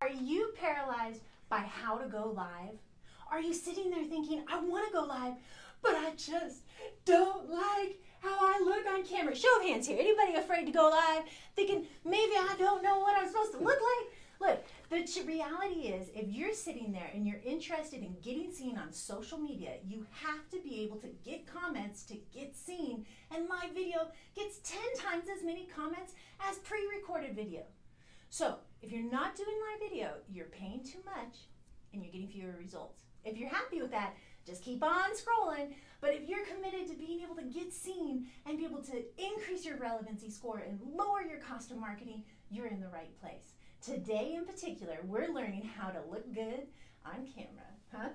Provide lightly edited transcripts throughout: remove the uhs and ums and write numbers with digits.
Are you paralyzed by how to go live? Are you sitting there thinking, I want to go live, but I just don't like how I look on camera? Show of hands here. Anybody afraid to go live? Thinking, maybe I don't know what I'm supposed to look like? Look, the reality is, if you're sitting there and you're interested in getting seen on social media, you have to be able to get comments to get seen, and live video gets 10 times as many comments as pre-recorded video. So, if you're not doing live video, you're paying too much and you're getting fewer results. If you're happy with that, just keep on scrolling. But if you're committed to being able to get seen and be able to increase your relevancy score and lower your cost of marketing, you're in the right place. Today in particular, we're learning how to look good on camera.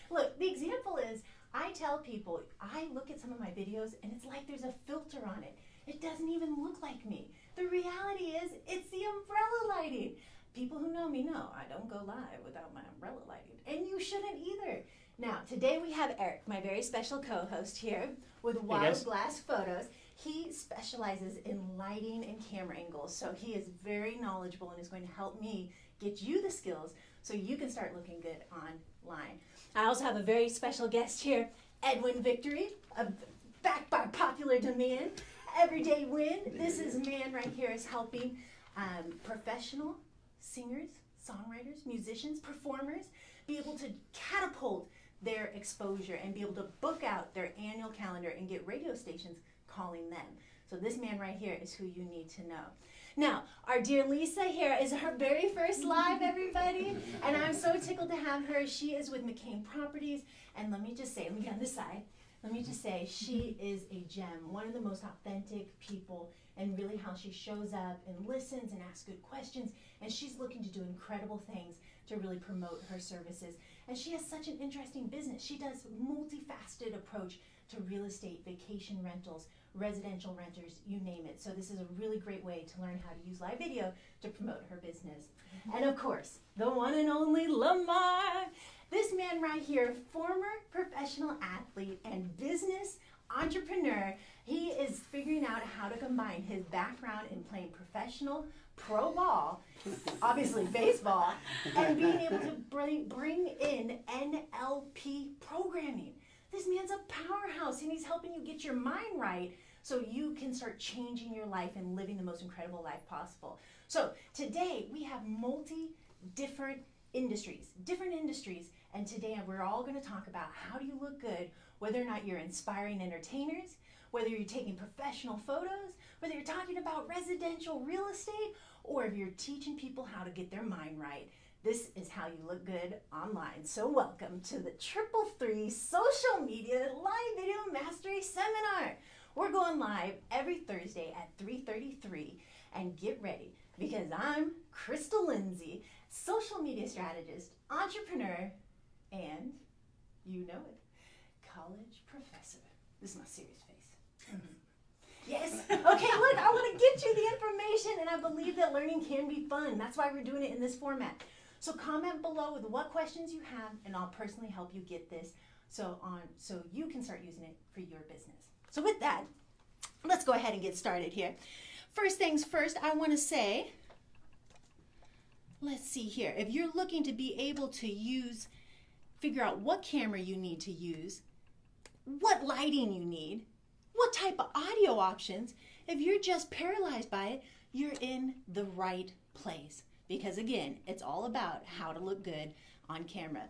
Look, the example is, I tell people, I look at some of my videos and it's like there's a filter on it. It doesn't even look like me. The reality is, it's the umbrella lighting. People who know me know I don't go live without my umbrella lighting, and you shouldn't either. Now, today we have Eric, my very special co-host here with Wild Glass Photos. He specializes in lighting and camera angles, so he is very knowledgeable and is going to help me get you the skills so you can start looking good online. I also have a very special guest here, Edwin Victory, backed by popular demand. Everyday Win. This is man right here is helping professional singers, songwriters, musicians, performers be able to catapult their exposure and be able to book out their annual calendar and get radio stations calling them. So this man right here is who you need to know. Now, our dear Lisa here is her very first live, everybody, and I'm so tickled to have her. She is with McCain Properties, and let me just say, let me get on this side. Let me just say, she is a gem, one of the most authentic people, and really how she shows up and listens and asks good questions, and she's looking to do incredible things to really promote her services. And she has such an interesting business. She does multifaceted approach to real estate, vacation rentals, residential renters, you name it. So this is a really great way to learn how to use live video to promote her business. And of course, the one and only Lamar. This man right here, former professional athlete and business entrepreneur. He is figuring out how to combine his background in playing professional pro ball, obviously baseball, and being able to bring in NLP programming. This man's a powerhouse, and he's helping you get your mind right so you can start changing your life and living the most incredible life possible. So today we have different industries, and today we're all going to talk about how do you look good, whether or not you're inspiring entertainers, whether you're taking professional photos, whether you're talking about residential real estate, or if you're teaching people how to get their mind right. This is how you look good online. So welcome to the 333 Social Media Live Video Mastery Seminar. We're going live every Thursday at 3:33, and get ready because I'm Crystal Lindsay, social media strategist, entrepreneur, and you know it, college professor. This is my serious face. Yes. Okay, look, I want to get you the information, and I believe that learning can be fun. That's why we're doing it in this format. So comment below with what questions you have, and I'll personally help you get this so you can start using it for your business. So with that, let's go ahead and get started here. First things first, I want to say, let's see here. If you're looking to be able to figure out what camera you need to use, what lighting you need, what type of audio options, if you're just paralyzed by it, you're in the right place. Because again, it's all about how to look good on camera.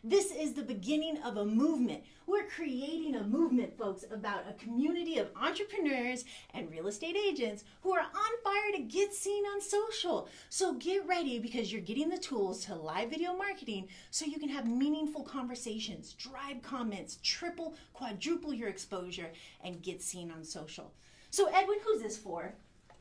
This is the beginning of a movement. We're creating a movement, folks, about a community of entrepreneurs and real estate agents who are on fire to get seen on social. So get ready because you're getting the tools to live video marketing so you can have meaningful conversations, drive comments, triple, quadruple your exposure, and get seen on social. So Edwin, who's this for?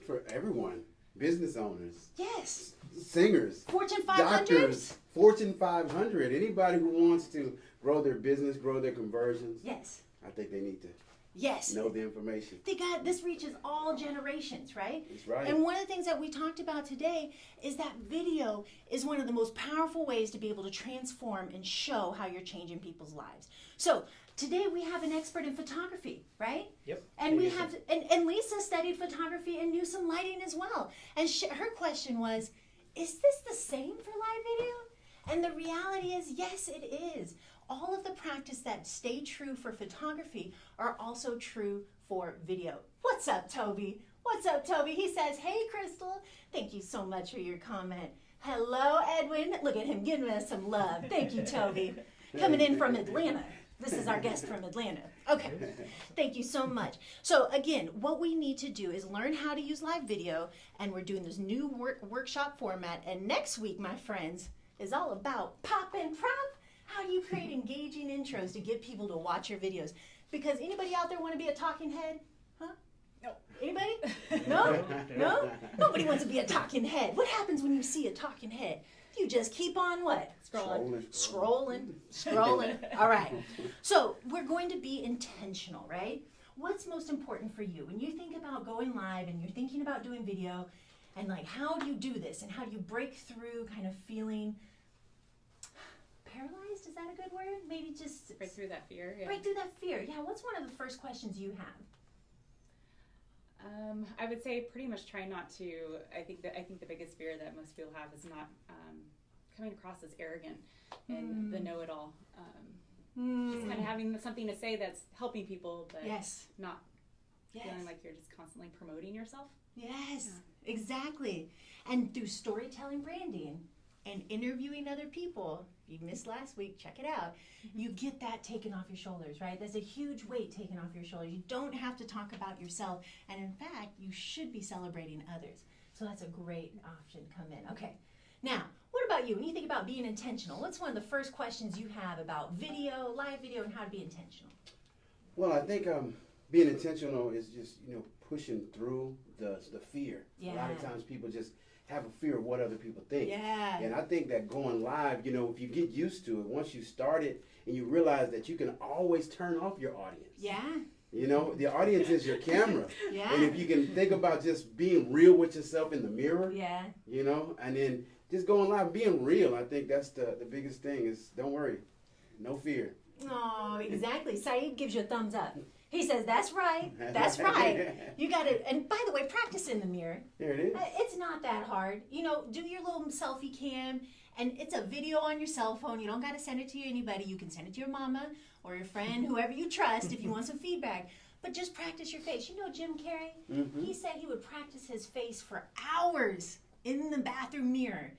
For everyone. Business owners. Yes. Singers. Fortune 500. Doctors. Fortune 500. Anybody who wants to grow their business, grow their conversions. Yes. I think they need to Yes. know the information. This reaches all generations, right? That's right. And one of the things that we talked about today is that video is one of the most powerful ways to be able to transform and show how you're changing people's lives. So today we have an expert in photography, right? Yep. And we and Lisa studied photography and knew some lighting as well. And her question was, is this the same for live video? And the reality is, yes, it is. All of the practice that stay true for photography are also true for video. What's up, Toby? What's up, Toby? He says, hey, Crystal. Thank you so much for your comment. Hello, Edwin. Look at him giving us some love. Thank you, Toby. Coming in from Atlanta. This is our guest from Atlanta. Okay, thank you so much. So again, what we need to do is learn how to use live video, and we're doing this new workshop format. And next week, my friends, is all about pop and prop. How do you create engaging intros to get people to watch your videos? Because anybody out there want to be a talking head? Huh? No. Anybody? No? No? Nobody wants to be a talking head. What happens when you see a talking head? You just keep on what? Scrolling. All right. So we're going to be intentional, right? What's most important for you? When you think about going live and you're thinking about doing video, and like, how do you do this? And how do you break through kind of feeling paralyzed? Is that a good word? Maybe just break through that fear. Yeah. Break through that fear. Yeah. What's one of the first questions you have? I would say pretty much try not to. I think the biggest fear that most people have is not coming across as arrogant and the know-it-all. Just kind of having something to say that's helping people, but not feeling like you're just constantly promoting yourself. Yes, exactly. And through storytelling, branding, and interviewing other people, you missed last week, check it out, you get that taken off your shoulders, right? There's a huge weight taken off your shoulders. You don't have to talk about yourself, and in fact, you should be celebrating others. So that's a great option to come in. Okay, now, what about you? When you think about being intentional, what's one of the first questions you have about video, live video, and how to be intentional? Well, I think being intentional is just, pushing through the fear. Yeah. A lot of times people just have a fear of what other people think. Yeah. And I think that going live, if you get used to it, once you start it and you realize that you can always turn off your audience. Yeah. The audience is your camera. Yeah. And if you can think about just being real with yourself in the mirror, yeah. And then just going live, being real, I think that's the biggest thing is don't worry, no fear. Oh, exactly. Saeed gives you a thumbs up. He says, that's right. That's right. You got to, and by the way, practice in the mirror. There it is. It's not that hard. Do your little selfie cam, and it's a video on your cell phone. You don't got to send it to anybody. You can send it to your mama or your friend, whoever you trust, if you want some feedback. But just practice your face. Jim Carrey? He said he would practice his face for hours in the bathroom mirror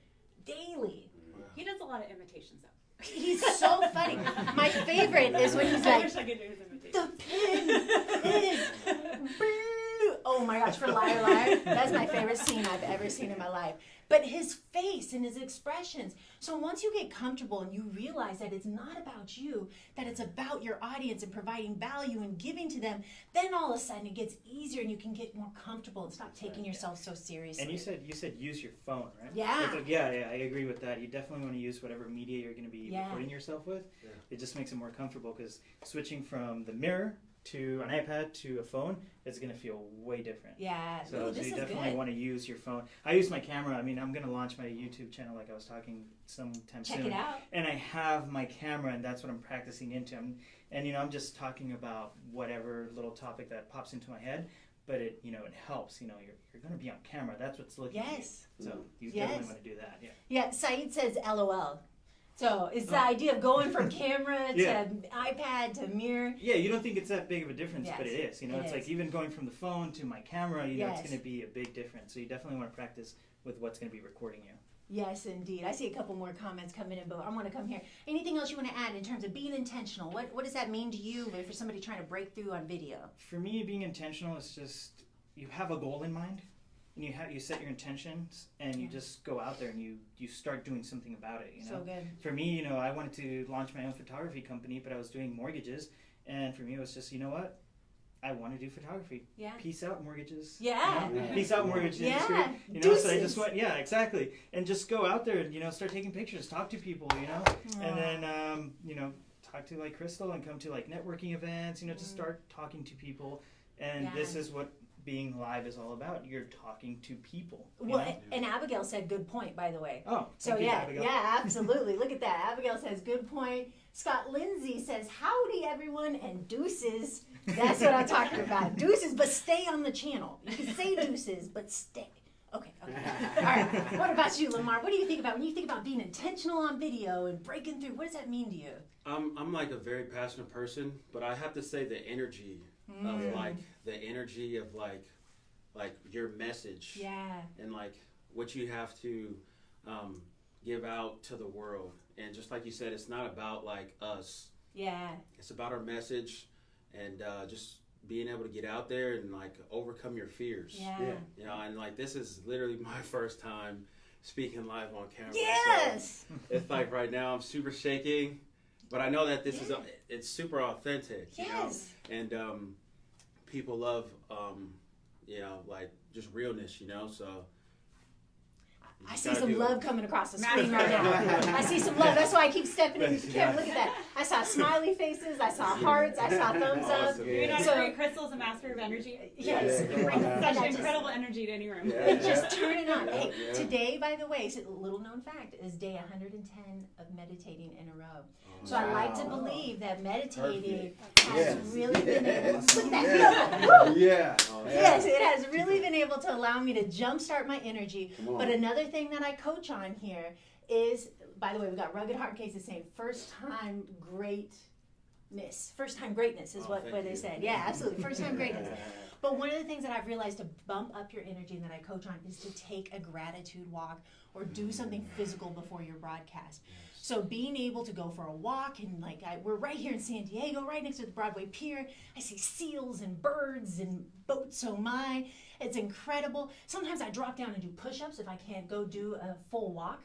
daily. He does a lot of imitations, though. He's so funny. My favorite is when he's I like, wish I could do his imitations. the pin. Oh my gosh, for Liar Liar, that's my favorite scene I've ever seen in my life. But his face and his expressions. So once you get comfortable and you realize that it's not about you, that it's about your audience and providing value and giving to them, then all of a sudden it gets easier and you can get more comfortable and stop taking yourself so seriously. And you said use your phone, right? Yeah. Yeah, I agree with that. You definitely want to use whatever media you're going to be recording yourself with. Yeah. It just makes it more comfortable because switching from the mirror to an iPad to a phone is going to feel way different. Yeah. So you definitely want to use your phone. I use my camera. I mean, I'm going to launch my YouTube channel like I was talking sometime soon. Check it out. And I have my camera, and that's what I'm practicing into. I'm just talking about whatever little topic that pops into my head. But it helps. You're going to be on camera. That's what's looking at you. So you definitely want to do that. Yeah. Yeah. Saeed says LOL. So it's the idea of going from camera to iPad to mirror. Yeah, you don't think it's that big of a difference, but it is. It's like even going from the phone to my camera, it's going to be a big difference. So you definitely want to practice with what's going to be recording you. Yes, indeed. I see a couple more comments coming in, but I want to come here. Anything else you want to add in terms of being intentional? What does that mean to you for somebody trying to break through on video? For me, being intentional is just you have a goal in mind. And you set your intentions and you just go out there and you start doing something about it. So good. For me, I wanted to launch my own photography company, but I was doing mortgages, and for me it was just, what? I want to do photography. Yeah. Peace out, mortgages. Yeah. Peace out, mortgage industry. So I just went, exactly. And just go out there and, start taking pictures, talk to people, and then, talk to like Crystal and come to like networking events, just start talking to people. And this is what being live is all about. You're talking to people. And Abigail said good point, by the way. Oh, so yeah, absolutely. Look at that. Abigail says good point. Scott Lindsay says howdy everyone and deuces. That's what I'm talking about. Deuces, but stay on the channel. You can say deuces, but stay. Okay. All right. What about you, Lamar? What do you think about when you think about being intentional on video and breaking through? What does that mean to you? I'm like a very passionate person, but I have to say the energy of like the energy of like your message. Yeah. And like what you have to give out to the world. And just like you said, it's not about like us. Yeah. It's about our message and just being able to get out there and like overcome your fears. Yeah. You know, and like this is literally my first time speaking live on camera. Yes. So it's like right now I'm super shaking, but I know that this is it's super authentic. Yes. You know? And people love you know, like just realness. You know, so. I see some love coming across the screen right now. I see some love. That's why I keep stepping into the camera. Look at that. I saw smiley faces. I saw hearts. I saw thumbs up. You're not So- agree Crystal's a master of energy. Yes. Such incredible energy to any room. Just turn it on. Hey, today, by the way, a little known fact, is day 110 of meditating in a row. So I like to believe that meditating has really been able to look at that. Yeah. Yes, it has really been able to allow me to jumpstart my energy. Come on. But another thing that I coach on here is, by the way, we got Rugged Heart Cases saying first time greatness. First time greatness is what they you. said. Yeah, absolutely. First time greatness. But one of the things that I've realized to bump up your energy and that I coach on is to take a gratitude walk or do something physical before your broadcast. So being able to go for a walk and we're right here in San Diego, right next to the Broadway Pier. I see seals and birds and boats. Oh my, it's incredible. Sometimes I drop down and do push-ups if I can't go do a full walk.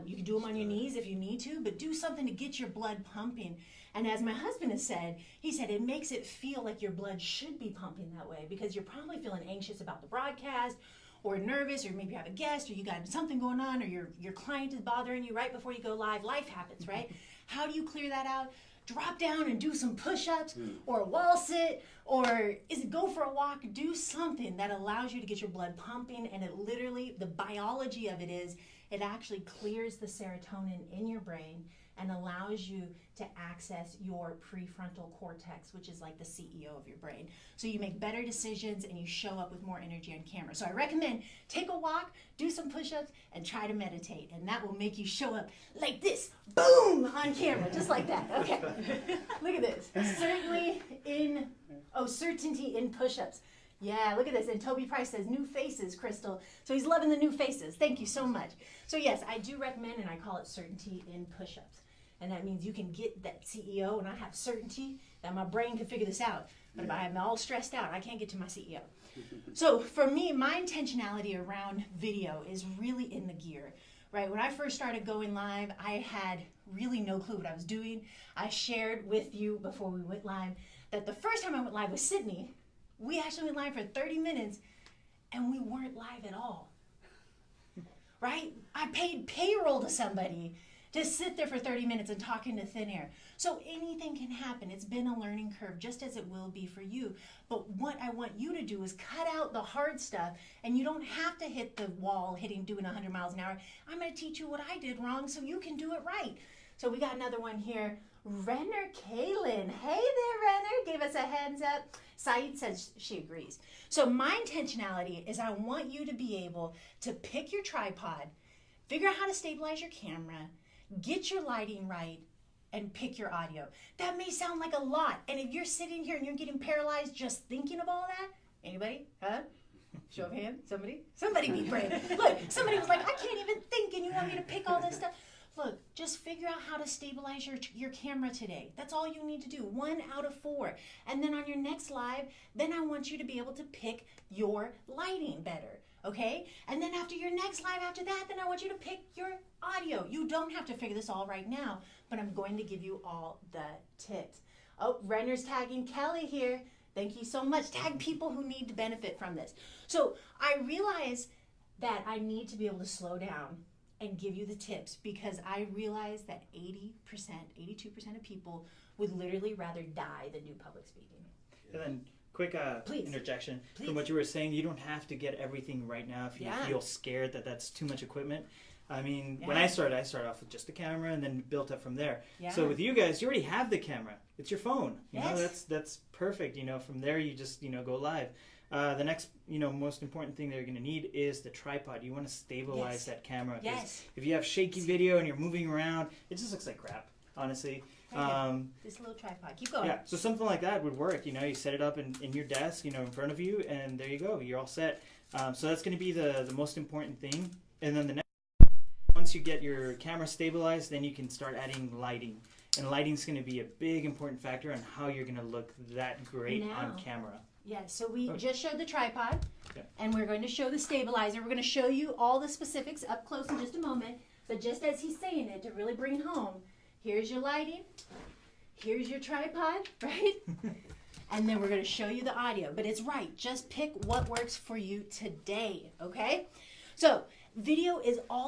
You can do them on your knees if you need to, but do something to get your blood pumping. And as my husband has said, he said it makes it feel like your blood should be pumping that way because you're probably feeling anxious about the broadcast or nervous, or maybe you have a guest, or you got something going on, or your client is bothering you right before you go live. Life happens, right? How do you clear that out? Drop down and do some push-ups, or a wall sit, or go for a walk. Do something that allows you to get your blood pumping, and it literally, the biology of it is, it actually clears the serotonin in your brain and allows you to access your prefrontal cortex, which is like the CEO of your brain. So you make better decisions and you show up with more energy on camera. So I recommend take a walk, do some push-ups, and try to meditate. And that will make you show up like this, boom, on camera, just like that. Okay, look at this. Certainty in push-ups. Yeah, look at this. And Toby Price says, new faces, Crystal. So he's loving the new faces. Thank you so much. So yes, I do recommend, and I call it certainty in push-ups. And that means you can get that CEO, and I have certainty that my brain can figure this out. But if I'm all stressed out, I can't get to my CEO. So for me, my intentionality around video is really in the gear, right? When I first started going live, I had really no clue what I was doing. I shared with you before we went live that the first time I went live with Sydney, we actually went live for 30 minutes, and we weren't live at all, right? I paid payroll to somebody to sit there for 30 minutes and talk into thin air. So anything can happen. It's been a learning curve, just as it will be for you. But what I want you to do is cut out the hard stuff, and you don't have to hit the wall doing 100 miles an hour. I'm going to teach you what I did wrong so you can do it right. So we got another one here. Renner Kaylin. Hey there, Renner. Gave us a hands up. Saeed says she agrees. So my intentionality is I want you to be able to pick your tripod, figure out how to stabilize your camera, get your lighting right, and pick your audio. That may sound like a lot. And if you're sitting here and you're getting paralyzed just thinking of all that, anybody? Huh? Show of hands? Somebody be brave. Look, somebody was like, I can't even think, and you want me to pick all this stuff. Look, just figure out how to stabilize your camera today. That's all you need to do. 1 out of 4. And then on your next live, then I want you to be able to pick your lighting better. Okay? And then after your next live after that, then I want you to pick your audio. You don't have to figure this all right now, but I'm going to give you all the tips. Oh, Renner's tagging Kelly here. Thank you so much. Tag people who need to benefit from this. So I realize that I need to be able to slow down and give you the tips because I realize that 82% of people would literally rather die than do public speaking. And then quick interjection. Please. From what you were saying, you don't have to get everything right now if you feel scared that that's too much equipment. I mean, when I started off with just the camera and then built up from there. Yeah. So with you guys, you already have the camera. It's your phone. You know, Yes. that's perfect. You know, from there you just, go live. The next, most important thing that you're going to need is the tripod. You want to stabilize that camera. 'Cause Yes. if you have shaky video and you're moving around, it just looks like crap, honestly. This little tripod. Keep going. Yeah, so something like that would work. You set it up in your desk, in front of you, and there you go. You're all set. So that's going to be the most important thing. And then the next, once you get your camera stabilized, then you can start adding lighting. And lighting's going to be a big important factor on how you're going to look that great on camera. Yeah, so we just showed the tripod, Okay. and we're going to show the stabilizer. We're going to show you all the specifics up close in just a moment. But just as he's saying it, to really bring home, here's your lighting, here's your tripod, right? And then we're going to show you the audio. But it's right, just pick what works for you today, okay? So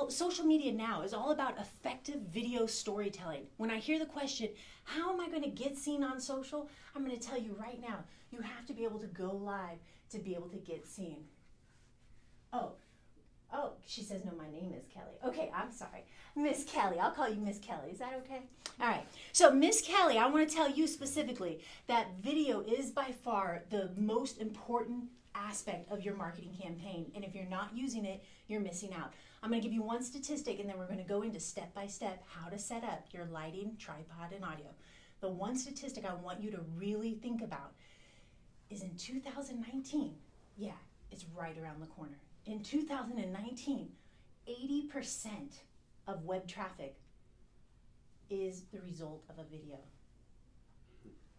social media now is all about effective video storytelling. When I hear the question, how am I going to get seen on social? I'm going to tell you right now, you have to be able to go live to be able to get seen. Oh, she says, no, my name is Kelly. Okay, I'm sorry. Miss Kelly, I'll call you Miss Kelly. Is that okay? All right. So Miss Kelly, I want to tell you specifically that video is by far the most important aspect of your marketing campaign. And if you're not using it, you're missing out. I'm going to give you one statistic, and then we're going to go into step by step how to set up your lighting, tripod, and audio. The one statistic I want you to really think about is in 2019, yeah, it's right around the corner. In 2019, 80% of web traffic is the result of a video.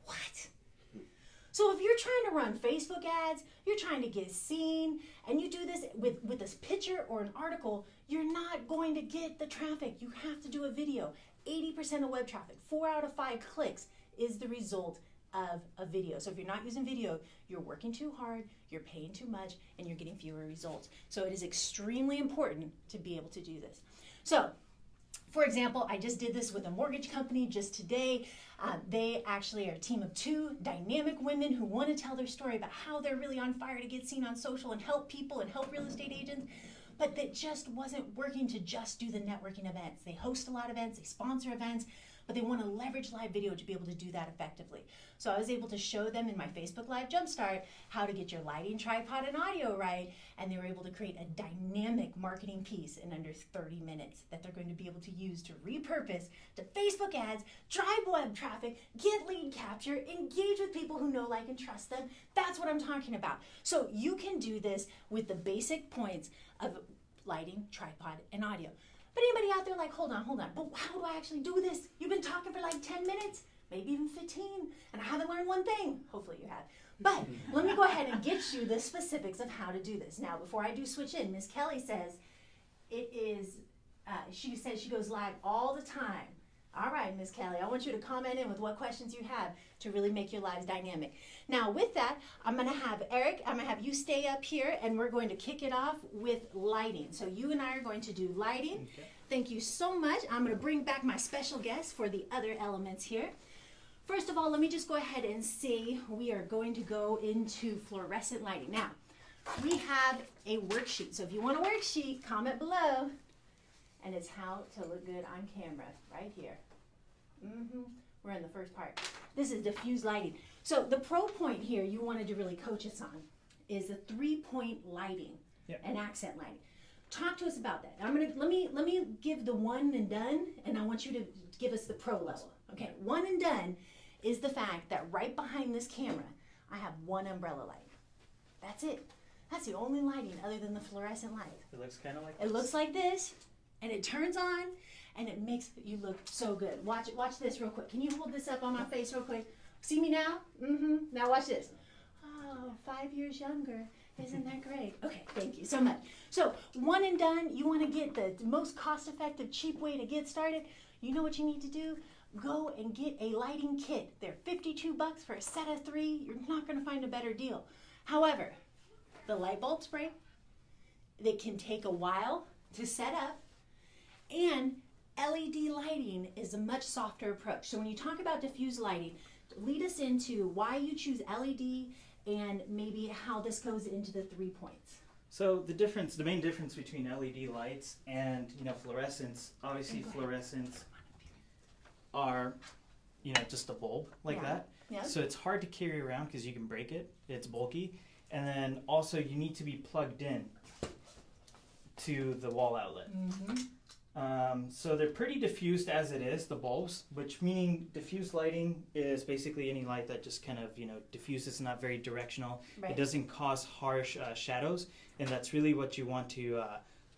What? So if you're trying to run Facebook ads, you're trying to get seen, and you do this with this picture or an article, you're not going to get the traffic. You have to do a video. 80% of web traffic, 4 out of 5 clicks is the result of a video. So if you're not using video, you're working too hard, you're paying too much, and you're getting fewer results. So it is extremely important to be able to do this. So, for example, I just did this with a mortgage company just today. They actually are a team of 2 dynamic women who want to tell their story about how they're really on fire to get seen on social and help people and help real estate agents. But that just wasn't working to just do the networking events. They host a lot of events, they sponsor events, but they want to leverage live video to be able to do that effectively. So I was able to show them in my Facebook Live Jumpstart how to get your lighting, tripod, and audio right, and they were able to create a dynamic marketing piece in under 30 minutes that they're going to be able to use to repurpose to Facebook ads, drive web traffic, get lead capture, engage with people who know, like, and trust them. That's what I'm talking about. So you can do this with the basic points of lighting, tripod, and audio. But anybody out there like, hold on, but how do I actually do this? You've been talking for like 10 minutes, maybe even 15, and I haven't learned one thing. Hopefully you have. But let me go ahead and get you the specifics of how to do this. Now, before I do switch in, Miss Kelly says she says she goes live all the time. All right, Miss Kelly, I want you to comment in with what questions you have to really make your lives dynamic. Now, with that, I'm going to have Eric, I'm going to have you stay up here, and we're going to kick it off with lighting. So you and I are going to do lighting. Okay. Thank you so much. I'm going to bring back my special guest for the other elements here. First of all, let me just go ahead and say we are going to go into fluorescent lighting. Now, we have a worksheet. So if you want a worksheet, comment below. And it's how to look good on camera, right here. We're in the first part. This is diffuse lighting. So the pro point here you wanted to really coach us on is the 3-point lighting and accent lighting. Talk to us about that. Let me give the one and done, and I want you to give us the pro level. Okay, one and done is the fact that right behind this camera, I have one umbrella light. That's it. That's the only lighting other than the fluorescent light. It looks kind of like this. It looks like this. And it turns on, and it makes you look so good. Watch this real quick. Can you hold this up on my face real quick? See me now? Now watch this. Oh, 5 years younger. Isn't that great? Okay, thank you so much. So, one and done, you want to get the most cost-effective, cheap way to get started. You know what you need to do? Go and get a lighting kit. They're $52 for a set of 3. You're not going to find a better deal. However, the light bulb spray, it can take a while to set up. And LED lighting is a much softer approach. So when you talk about diffuse lighting, lead us into why you choose LED and maybe how this goes into the 3 points. So the main difference between LED lights and fluorescents, obviously fluorescents are just a bulb like that. Yeah. So it's hard to carry around because you can break it. It's bulky. and then also you need to be plugged in to the wall outlet. So they're pretty diffused as it is, the bulbs, which meaning diffused lighting is basically any light that just kind of, diffuses, not very directional. Right. It doesn't cause harsh shadows, and that's really what you want to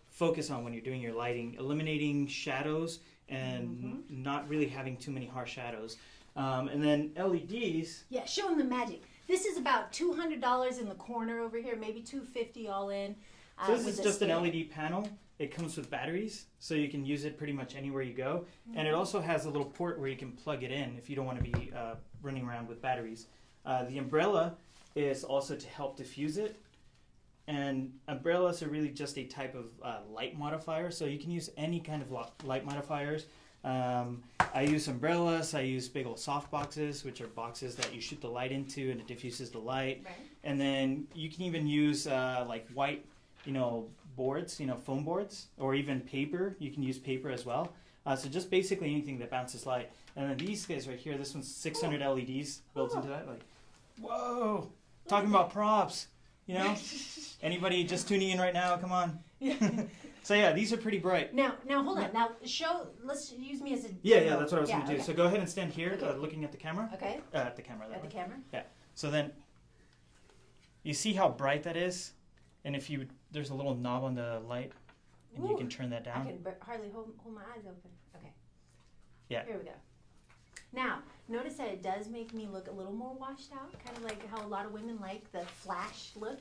focus on when you're doing your lighting, eliminating shadows and not really having too many harsh shadows. And then LEDs. Yeah, show them the magic. This is about $200 in the corner over here, maybe $250 all in. So this is just an LED panel. It comes with batteries, so you can use it pretty much anywhere you go. And it also has a little port where you can plug it in if you don't want to be running around with batteries. The umbrella is also to help diffuse it. And umbrellas are really just a type of light modifier, so you can use any kind of light modifiers. I use umbrellas, I use big old soft boxes, which are boxes that you shoot the light into and it diffuses the light. Right. And then you can even use like white, boards, foam boards, or even paper. You can use paper as well. So just basically anything that bounces light. And then these guys right here, this one's 600 LEDs built into that. Like, whoa! Talking about props, Anybody just tuning in right now? Come on. So yeah, these are pretty bright. Now hold on. Now let's use me as a Yeah, that's what I was going to do. okay. So go ahead and stand here, Okay. looking at the camera. Okay. At the camera. That At the way. camera. Yeah. So then, you see how bright that is, and if there's a little knob on the light, and you Ooh, can turn that I down. can hardly hold my eyes open. Okay. Yeah. Here we go. Now, notice that it does make me look a little more washed out, kind of like how a lot of women like the flash look,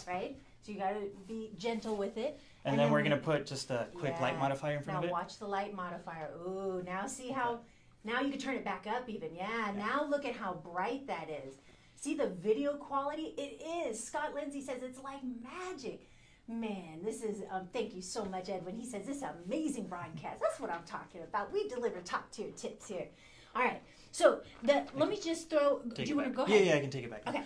right? So you got to be gentle with it. And then we're going to put just a quick light Yeah. modifier in front Now of it. watch the light modifier. Ooh, now see how, now you can turn it back up even. Yeah, now look at how bright that is. See the video quality? It is. Scott Lindsay says it's like magic. Man, this is, thank you so much, Edwin. He says this is an amazing broadcast. That's what I'm talking about. We deliver top tier tips here. All right, so let me just throw, do you want to go ahead? Yeah, I can take it back. Okay.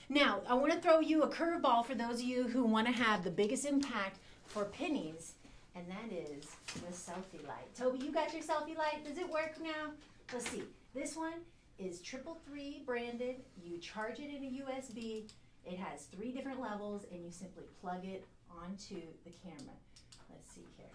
Now, I want to throw you a curveball for those of you who want to have the biggest impact for pennies, and that is the selfie light. Toby, you got your selfie light? Does it work now? Let's see. This one is 333 branded. You charge it in a USB. It has 3 different levels, and you simply plug it onto the camera. Let's see here.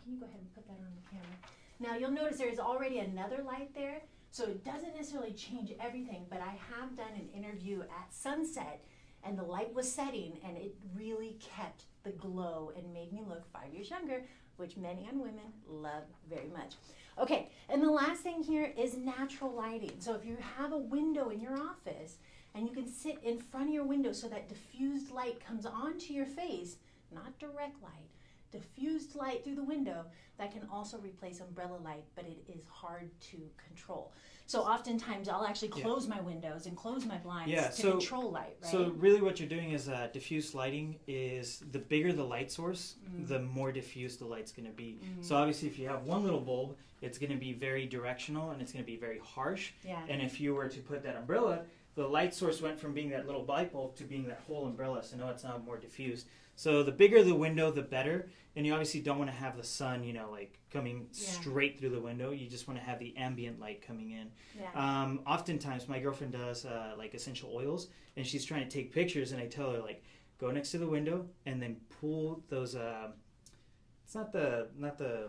Can you go ahead and put that on the camera? Now, you'll notice there is already another light there. So it doesn't necessarily change everything, but I have done an interview at sunset and the light was setting and it really kept the glow and made me look 5 years younger, which men and women love very much. Okay, and the last thing here is natural lighting. So if you have a window in your office and you can sit in front of your window so that diffused light comes onto your face, not direct light, diffused light through the window, that can also replace umbrella light, but it is hard to control. So oftentimes I'll actually close my windows and close my blinds to control light, right? So really what you're doing is diffused lighting is the bigger the light source, the more diffused the light's going to be. So obviously if you have one little bulb, it's going to be very directional and it's going to be very harsh. Yeah. And if you were to put that umbrella, the light source went from being that little light bulb to being that whole umbrella, so now it's now more diffused. So the bigger the window, the better. And you obviously don't want to have the sun, like coming straight through the window. You just want to have the ambient light coming in. Yeah. Oftentimes, my girlfriend does like essential oils, and she's trying to take pictures, and I tell her like, go next to the window and then pull those. It's not the what do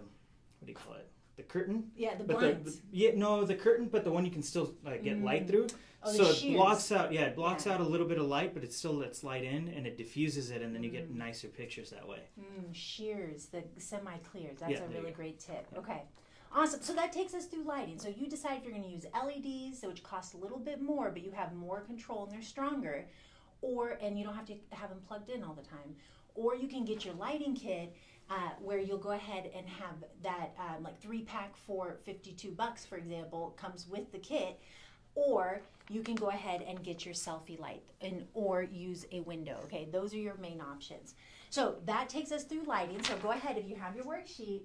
you call it? The curtain. Yeah, the but blinds. the curtain, but the one you can still get light through. Oh, so the it shears. blocks out. Yeah, it blocks out a little bit of light, but it still lets light in, and it diffuses it, and then you get nicer pictures that way. Shears, the semi-clears. That's Yeah, a there you really go. great tip. Okay. Awesome. So that takes us through lighting. So you decide if you're going to use LEDs, which cost a little bit more, but you have more control and they're stronger, and you don't have to have them plugged in all the time. Or you can get your lighting kit where you'll go ahead and have that like 3-pack for $52, for example, comes with the kit. Or you can go ahead and get your selfie light or use a window. Okay, those are your main options. So that takes us through lighting. So go ahead, if you have your worksheet,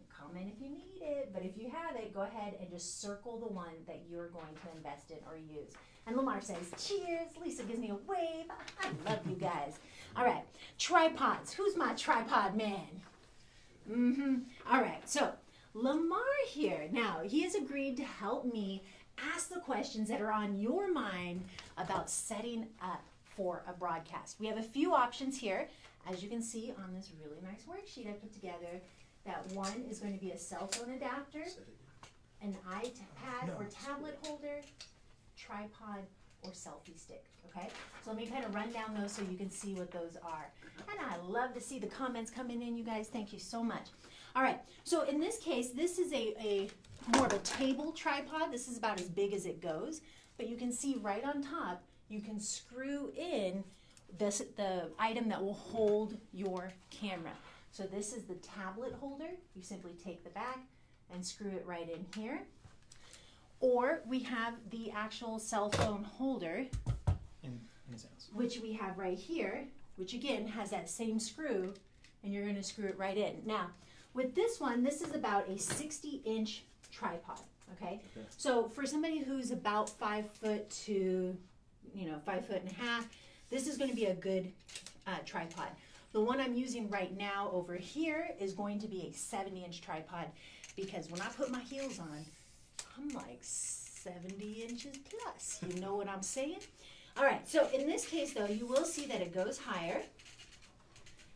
comment if you need it, but if you have it, go ahead and just circle the one that you're going to invest in or use. And Lamar says, cheers. Lisa gives me a wave. I love you guys. All right, tripods. Who's my tripod man? All right, so Lamar here. Now, he has agreed to help me ask the questions that are on your mind about setting up for a broadcast. We have a few options here. As you can see on this really nice worksheet I put together, that one is going to be a cell phone adapter, an iPad or tablet holder, tripod, or selfie stick, okay? So let me kind of run down those so you can see what those are. And I love to see the comments coming in, you guys. Thank you so much. All right, so in this case, this is a more of a table tripod. This is about as big as it goes. But you can see right on top, you can screw in the item that will hold your camera. So this is the tablet holder. You simply take the back and screw it right in here. Or we have the actual cell phone holder, In his house. which we have right here, which again has that same screw, and you're going to screw it right in. Now, with this one, this is about a 60-inch tripod, okay? So for somebody who's about 5 foot to, 5 foot and a half, this is going to be a good tripod. The one I'm using right now over here is going to be a 70-inch tripod, because when I put my heels on, I'm like 70 inches plus. You know what I'm saying? All right, so in this case, though, you will see that it goes higher.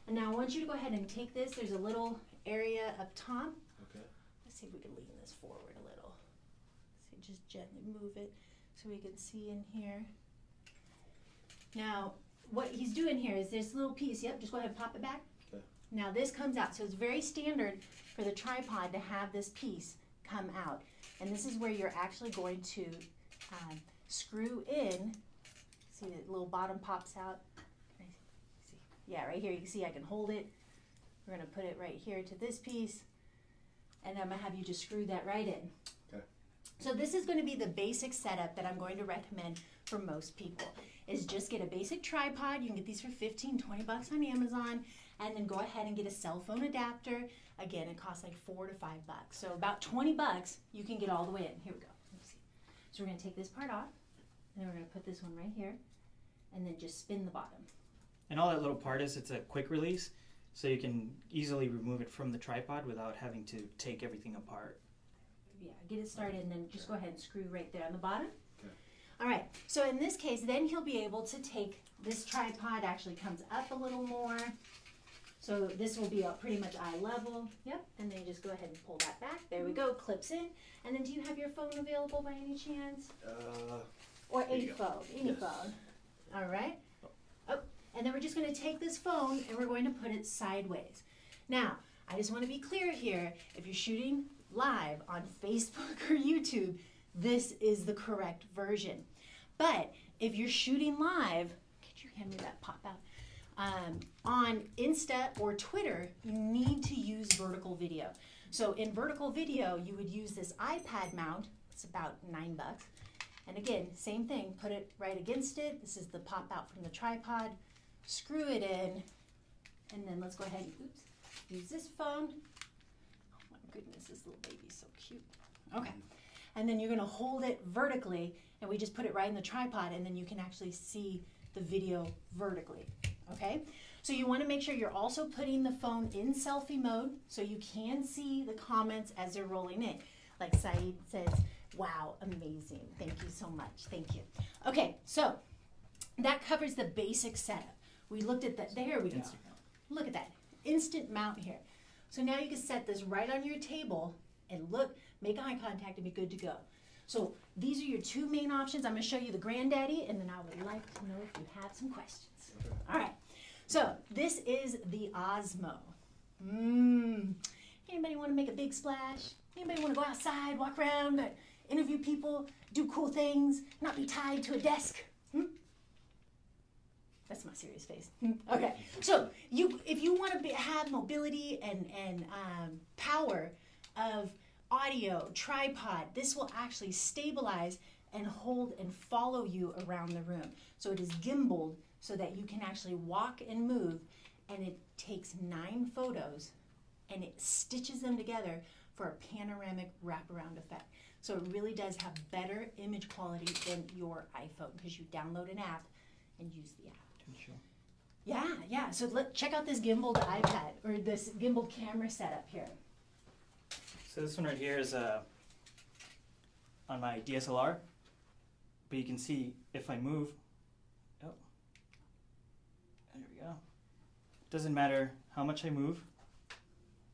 And now I want you to go ahead and take this. There's a little area up top. Okay. Let's see if we can lean this forward a little. See, just gently move it so we can see in here. Now, what he's doing here is this little piece. Yep, just go ahead and pop it back. Okay. Now this comes out. So it's very standard for the tripod to have this piece come out. And this is where you're actually going to screw in. See, the little bottom pops out. Can I see? Yeah, right here. You can see I can hold it. We're going to put it right here to this piece. And I'm going to have you just screw that right in. Okay. So this is going to be the basic setup that I'm going to recommend for most people. Is just get a basic tripod. You can get these for $15, $20 on Amazon. And then go ahead and get a cell phone adapter. Again, it costs like $4 to $5. So about $20, you can get all the way in. Here we go. Let me see. So we're going to take this part off. And then we're going to put this one right here. And then just spin the bottom. And all that little part is, it's a quick release, so you can easily remove it from the tripod without having to take everything apart. Yeah, get it started and then just go ahead and screw right there on the bottom. Okay. All right, so in this case, then he'll be able to take this tripod, actually comes up a little more. So this will be pretty much eye level. Yep, and then you just go ahead and pull that back. There we go, clips in. And then do you have your phone available by any chance? Or Here a you go. phone, any Yes. phone. All right. Oh, and then we're just going to take this phone and we're going to put it sideways. Now, I just want to be clear here. If you're shooting live on Facebook or YouTube, this is the correct version. But if you're shooting live, could you hand me that pop out? On Insta or Twitter, you need to use vertical video. So in vertical video, you would use this iPad mount. It's about $9. And again, same thing, put it right against it. This is the pop out from the tripod. Screw it in. And then let's go ahead and, use this phone. Oh my goodness, this little baby's so cute. Okay. And then you're gonna hold it vertically, and we just put it right in the tripod, and then you can actually see the video vertically, okay? So you wanna make sure you're also putting the phone in selfie mode so you can see the comments as they're rolling in. Like Saeed says, wow, amazing. Thank you so much, thank you. Okay, so that covers the basic setup. We looked at that, there we go. Look at that, instant mount here. So now you can set this right on your table and look, make eye contact and be good to go. So these are your two main options. I'm gonna show you the granddaddy and then I would like to know if you have some questions. All right, so this is the Osmo. Anybody wanna make a big splash? Anybody wanna go outside, walk around, interview people, do cool things, not be tied to a desk? That's my serious face. Okay, so if you want to have mobility and power of audio, tripod, this will actually stabilize and hold and follow you around the room. So it is gimbaled so that you can actually walk and move, and it takes 9 photos and it stitches them together for a panoramic wraparound effect. So it really does have better image quality than your iPhone because you download an app and use the app. Sure. Yeah. So check out this gimbaled iPad or this gimbaled camera setup here. So this one right here is on my DSLR, but you can see if I move, oh, there we go. Doesn't matter how much I move,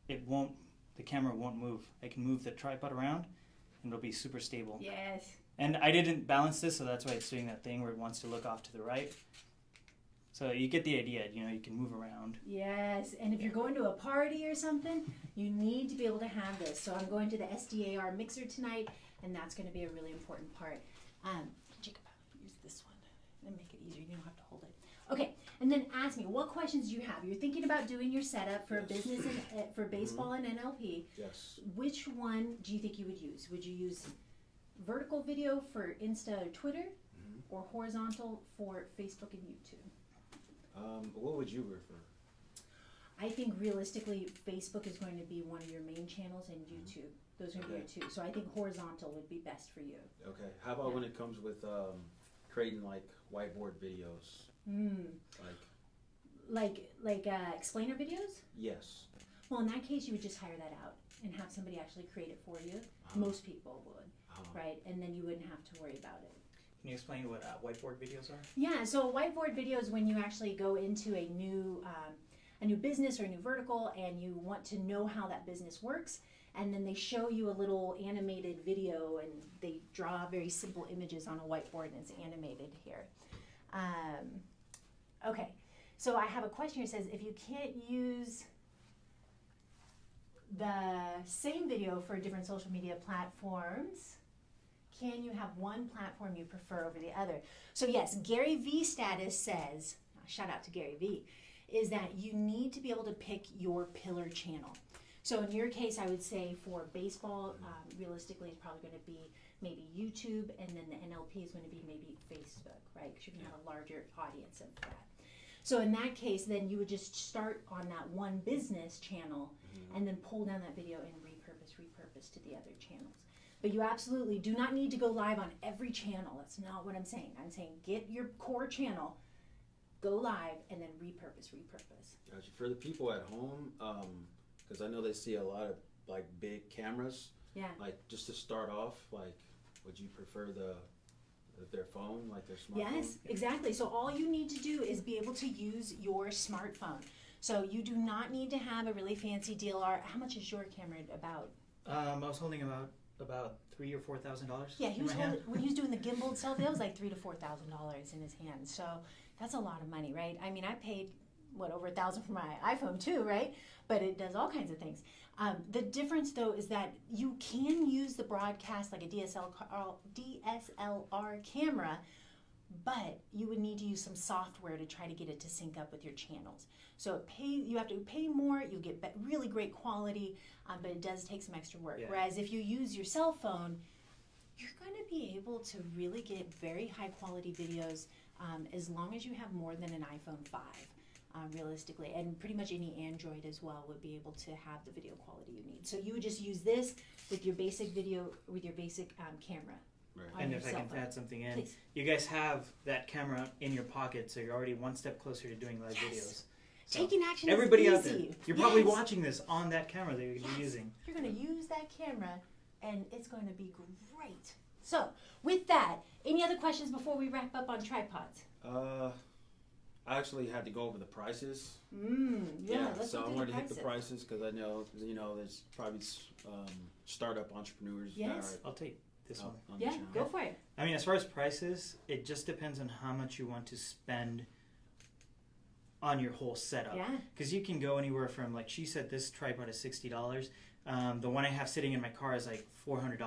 the camera won't move. I can move the tripod around and it'll be super stable. Yes. And I didn't balance this, so that's why it's doing that thing where it wants to look off to the right. So you get the idea, you know, you can move around. Yes, and if you're going to a party or something, you need to be able to have this. So I'm going to the SDAR mixer tonight, and that's going to be a really important part. Jacob, use this one and make it easier. You don't have to hold it. Okay, and then ask me, what questions do you have? You're thinking about doing your setup for a business and, for baseball and NLP. Yes. Which one do you think you would use? Would you use vertical video for Insta or Twitter, or horizontal for Facebook and YouTube? What would you prefer? I think realistically, Facebook is going to be one of your main channels, and YouTube. Those are your two. So I think horizontal would be best for you. Okay. How about when it comes with creating like whiteboard videos? Like explainer videos? Yes. Well, in that case, you would just hire that out and have somebody actually create it for you. Most people would, right? And then you wouldn't have to worry about it. Can you explain what whiteboard videos are? Yeah, so whiteboard videos when you actually go into a new business or a new vertical and you want to know how that business works, and then they show you a little animated video and they draw very simple images on a whiteboard and it's animated here. Okay, so I have a question here. It says, if you can't use the same video for different social media platforms, can you have one platform you prefer over the other? So yes, Gary V status says, shout out to Gary V, is that you need to be able to pick your pillar channel. So in your case, I would say for baseball, realistically, it's probably going to be maybe YouTube, and then the NLP is going to be maybe Facebook, right? Because you can have a larger audience of that. So in that case, then you would just start on that one business channel and then pull down that video and repurpose to the other channels. But you absolutely do not need to go live on every channel. That's not what I'm saying. I'm saying get your core channel, go live, and then repurpose. Gotcha. For the people at home, because I know they see a lot of like big cameras. Yeah. Like just to start off, like would you prefer their phone, like their smartphone? Yes, exactly. So all you need to do is be able to use your smartphone. So you do not need to have a really fancy DLR. How much is your camera about? I was holding about $3,000 or $4,000. Yeah, he was holding, when he was doing the gimbal itself, it was like $3,000 to $4,000 in his hand. So that's a lot of money, right? I mean, I paid over $1,000 for my iPhone too, right? But it does all kinds of things. The difference though is that you can use the broadcast like a DSLR camera, but you would need to use some software to try to get it to sync up with your channels. So you have to pay more, you get really great quality, but it does take some extra work. Yeah. Whereas if you use your cell phone, you're going to be able to really get very high quality videos as long as you have more than an iPhone 5. Realistically, and pretty much any Android as well would be able to have the video quality you need. So you would just use this with your basic video, with your basic camera. Right. And if I can add something in, please. You guys have that camera in your pocket, so you're already one step closer to doing live videos. So taking action everybody is out there, easy. you're probably watching this on that camera that you're going to be using. You're going to use that camera, and it's going to be great. So with that, any other questions before we wrap up on tripods? I actually had to go over the prices. Let's so I do wanted to hit the prices because I know, there's probably startup entrepreneurs. Yes. I'll take this one. On Yeah, go for it. I mean, as far as prices, it just depends on how much you want to spend on your whole setup. Yeah. Because you can go anywhere from, like she said, this tripod is $60. The one I have sitting in my car is like $400.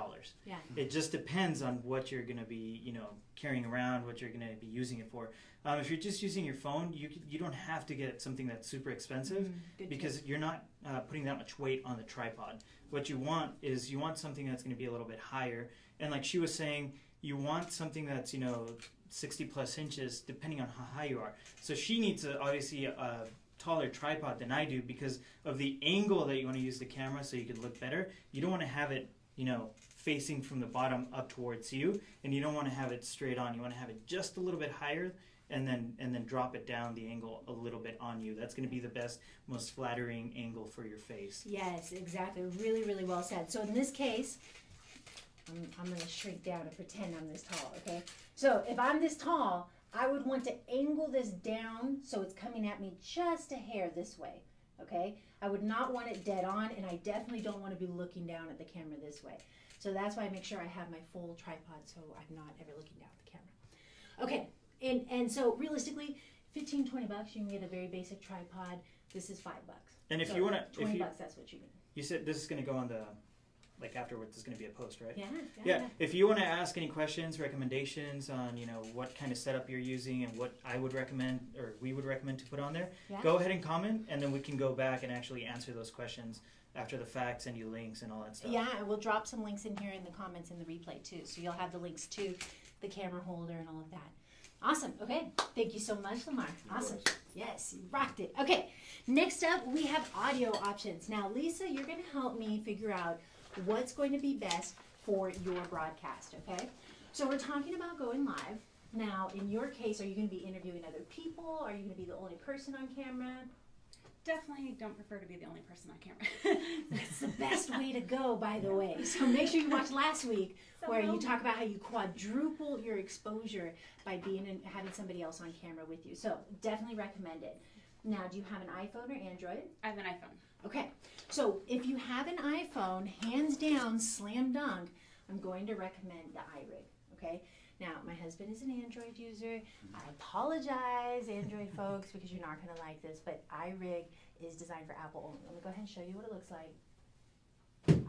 Yeah. It just depends on what you're going to be, carrying around, what you're going to be using it for. If you're just using your phone, you don't have to get something that's super expensive because you're not putting that much weight on the tripod. What you want is something that's going to be a little bit higher. And like she was saying, you want something that's 60 plus inches depending on how high you are. So she needs obviously a taller tripod than I do because of the angle that you want to use the camera so you can look better. You don't want to have it, facing from the bottom up towards you, and you don't want to have it straight on. You want to have it just a little bit higher and then drop it down the angle a little bit on you. That's going to be the best, most flattering angle for your face. Yes, exactly. Really, really well said. So in this case, I'm going to shrink down and pretend I'm this tall, okay? So if I'm this tall, I would want to angle this down so it's coming at me just a hair this way, okay? I would not want it dead on, and I definitely don't want to be looking down at the camera this way. So that's why I make sure I have my full tripod so I'm not ever looking down at the camera. Okay, and so realistically, 15, 20 bucks, you can get a very basic tripod. This is $5. And if so you want to, $20, that's what you need. You said this is going to go on the, like afterwards, it's going to be a post, right? Yeah. If you want to ask any questions, recommendations on, what kind of setup you're using and what I would recommend or we would recommend to put on there, go ahead and comment, and then we can go back and actually answer those questions after the fact, send you links and all that stuff. Yeah, and we'll drop some links in here in the comments in the replay too. So you'll have the links to the camera holder and all of that. Awesome. Okay. Thank you so much, Lamar. Awesome. Yes, you rocked it. Okay. Next up, we have audio options. Now, Lisa, you're going to help me figure out what's going to be best for your broadcast, okay? So we're talking about going live. Now, in your case, are you going to be interviewing other people? Are you going to be the only person on camera? Definitely don't prefer to be the only person on camera. That's the best way to go, by the way. So make sure you watch last week where you talk about how you quadruple your exposure by having somebody else on camera with you. So definitely recommend it. Now, do you have an iPhone or Android? I have an iPhone. Okay. So if you have an iPhone, hands down, slam dunk, I'm going to recommend the iRig. Okay. Now, my husband is an Android user. I apologize, Android folks, because you're not going to like this, but iRig is designed for Apple only. Let me go ahead and show you what it looks like.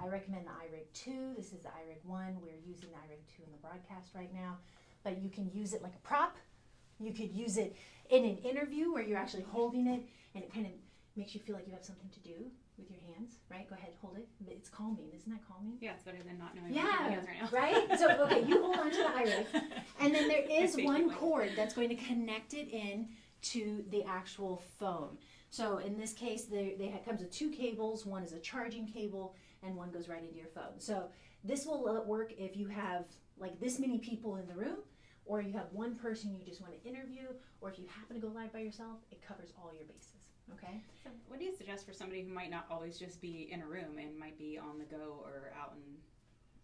I recommend the iRig 2. This is the iRig 1. We're using the iRig 2 in the broadcast right now, but you can use it like a prop. You could use it in an interview where you're actually holding it, and it kind of makes you feel like you have something to do with your hands, right? Go ahead, hold it. It's calming. Isn't that calming? Yeah, it's better than not knowing what my hands right now. Right? So, okay, you hold on to the iRig. And then there is one cord that's going to connect it in to the actual phone. So in this case, it comes with 2 cables. One is a charging cable, and one goes right into your phone. So this will work if you have like this many people in the room, or you have one person you just want to interview, or if you happen to go live by yourself, it covers all your bases. Okay. So what do you suggest for somebody who might not always just be in a room and might be on the go or out in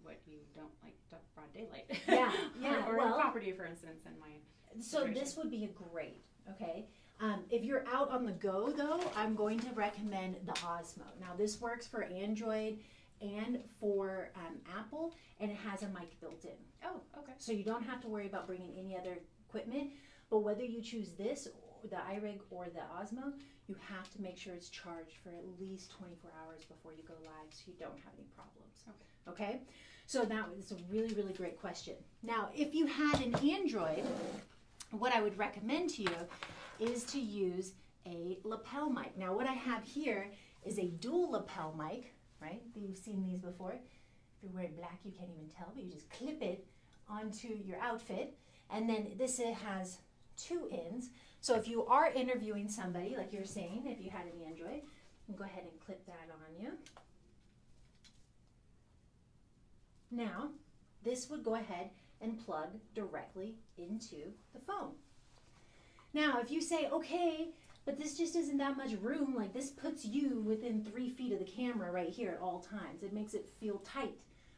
what you don't like broad daylight? Yeah. or a property, for instance, in my situation. This would be a great, okay? If you're out on the go, though, I'm going to recommend the Osmo. Now, this works for Android and for Apple, and it has a mic built in. Oh, okay. So you don't have to worry about bringing any other equipment, but whether you choose this, the iRig or the Osmo, you have to make sure it's charged for at least 24 hours before you go live so you don't have any problems. Okay? So that was a really, really great question. Now, if you had an Android, what I would recommend to you is to use a lapel mic. Now, what I have here is a dual lapel mic, right? You've seen these before. If you're wearing black, you can't even tell, but you just clip it onto your outfit. And then this has 2 ends. So if you are interviewing somebody, like you're saying, if you had an Android, you can go ahead and clip that on you. Now, this would go ahead and plug directly into the phone. Now, if you say, okay, but this just isn't that much room, like this puts you within 3 feet of the camera right here at all times. It makes it feel tight,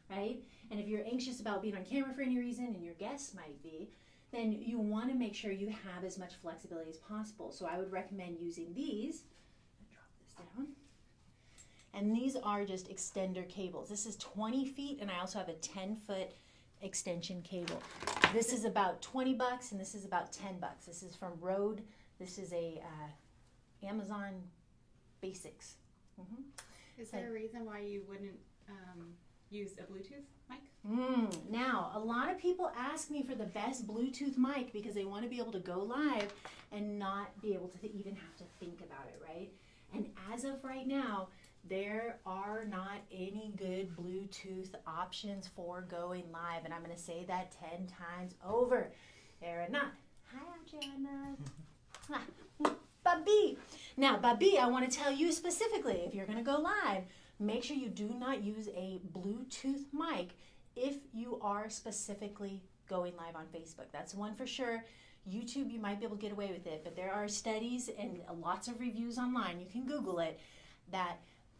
right? And if you're anxious about being on camera for any reason, and your guests might be, then you want to make sure you have as much flexibility as possible. So I would recommend using these. Drop this down. And these are just extender cables. This is 20 feet, and I also have a 10-foot extension cable. This is about 20 bucks, and this is about 10 bucks. This is from Rode. This is a Amazon Basics. Is there a reason why you wouldn't use a Bluetooth mic? Now, a lot of people ask me for the best Bluetooth mic because they want to be able to go live and not be able to even have to think about it, right? And as of right now, there are not any good Bluetooth options for going live. And I'm going to say that 10 times over. There are not. Hi, Adriana. Babi. Now, Babi, I want to tell you specifically, if you're going to go live, make sure you do not use a Bluetooth mic if you are specifically going live on Facebook. That's one for sure. YouTube, you might be able to get away with it, but there are studies and lots of reviews online, you can Google it, that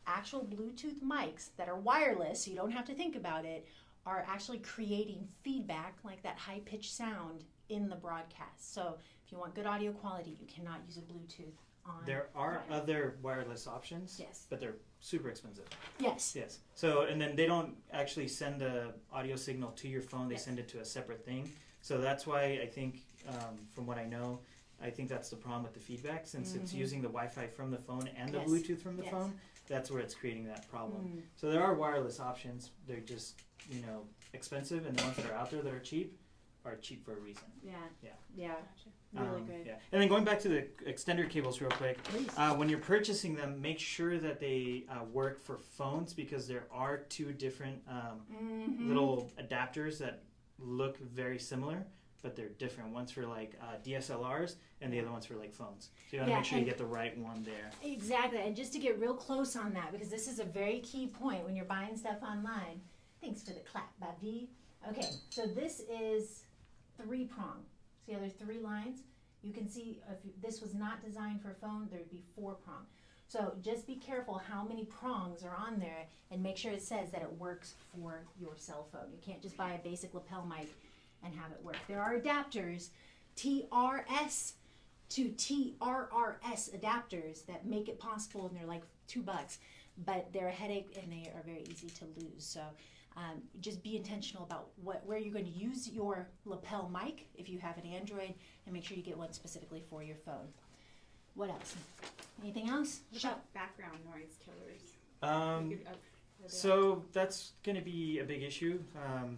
actual Bluetooth mics that are wireless, so you don't have to think about it, are actually creating feedback, like that high-pitched sound in the broadcast. So if you want good audio quality, you cannot use a Bluetooth on. There are other wireless options, Yes. but they're super expensive. Yes. Yes. So, and then they don't actually send the audio signal to your phone. They Yes. send it to a separate thing. So that's why I think, from what I know, I think that's the problem with the feedback. Since it's using the Wi-Fi from the phone and the Yes. Bluetooth from the Yes. phone, that's where it's creating that problem. Mm. So there are wireless options. They're just, expensive, and the ones that are out there that are cheap for a reason. Yeah. Yeah. Yeah. Gotcha. Really good. Yeah. And then going back to the extender cables real quick, Please. when you're purchasing them, make sure that they work for phones, because there are two different little adapters that look very similar, but they're different. One's for like DSLRs, and the other one's for like phones. So you want to make sure you get the right one there. Exactly. And just to get real close on that, because this is a very key point when you're buying stuff online. Thanks for the clap, Babi. Okay, so this is 3-prong. See how there's 3 lines? You can see if this was not designed for a phone, there'd be 4-prong. So just be careful how many prongs are on there, and make sure it says that it works for your cell phone. You can't just buy a basic lapel mic and have it work. There are adapters, TRS to TRRS adapters, that make it possible, and they're like $2, but they're a headache and they are very easy to lose. So just be intentional about where you're going to use your lapel mic if you have an Android, and make sure you get one specifically for your phone. What else? Anything else? What about background noise killers? So that's going to be a big issue.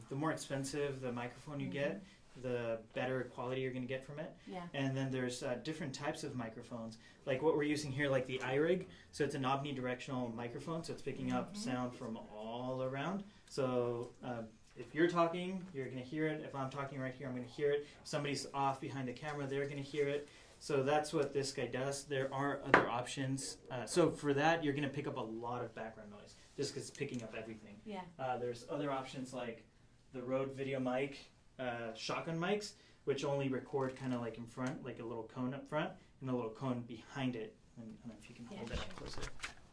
The more expensive the microphone you get, the better quality you're going to get from it. Yeah. And then there's different types of microphones, like what we're using here, like the iRig. So it's an omnidirectional microphone, so it's picking up sound from all around. So if you're talking, you're going to hear it. If I'm talking right here, I'm going to hear it. If somebody's off behind the camera, they're going to hear it. So that's what this guy does. There are other options. So for that, you're going to pick up a lot of background noise, just because it's picking up everything. Yeah. There's other options like the Rode Video Mic, shotgun mics, which only record kind of like in front, like a little cone up front, and a little cone behind it. And I don't know if you can hold that up closer.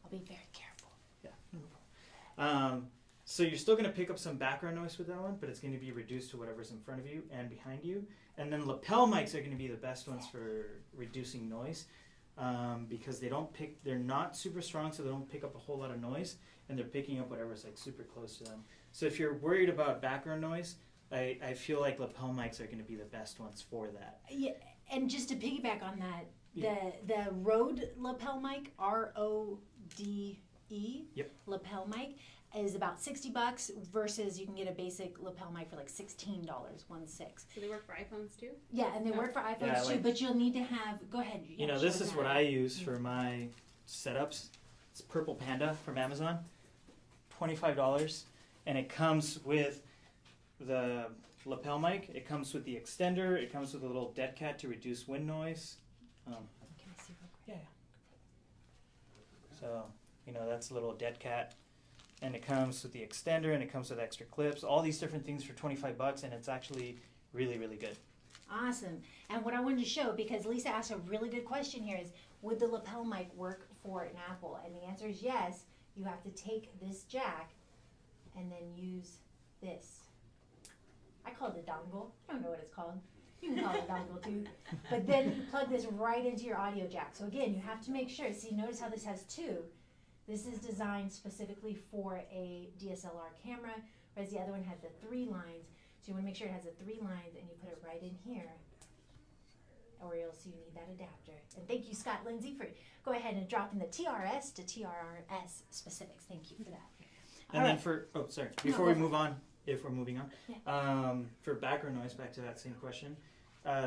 I'll be very careful. Yeah. No problem. So you're still going to pick up some background noise with that one, but it's going to be reduced to whatever's in front of you and behind you. And then lapel mics are going to be the best ones for reducing noise, because they're not super strong, so they don't pick up a whole lot of noise, and they're picking up whatever's like super close to them. So if you're worried about background noise, I feel like lapel mics are going to be the best ones for that. Yeah, and just to piggyback on that, the Rode lapel mic, RODE lapel mic, is about $60 versus you can get a basic lapel mic for like $16, 1.6. So they work for iPhones too? Yeah, and they work for iPhones too, but you'll need to have, go ahead. This is what I use for my setups. It's Purple Panda from Amazon, $25, and it comes with the lapel mic, it comes with the extender, it comes with a little dead cat to reduce wind noise. Can I see real quick? Yeah. So, that's a little dead cat. And it comes with the extender, and it comes with extra clips, all these different things for $25, and it's actually really, really good. Awesome. And what I wanted to show, because Lisa asked a really good question here, is would the lapel mic work for an Apple? And the answer is yes. You have to take this jack and then use this. I call it a dongle. I don't know what it's called. You can call it a dongle too. But then you plug this right into your audio jack. So again, you have to make sure. See, notice how this has 2. This is designed specifically for a DSLR camera, whereas the other one had the 3 lines. So you want to make sure it has the 3 lines, and you put it right in here, or else you need that adapter. And thank you, Scott Lindsay, for go ahead and drop in the TRS to TRRS specifics. Thank you for that. And then before we move on, if we're moving on, for background noise, back to that same question,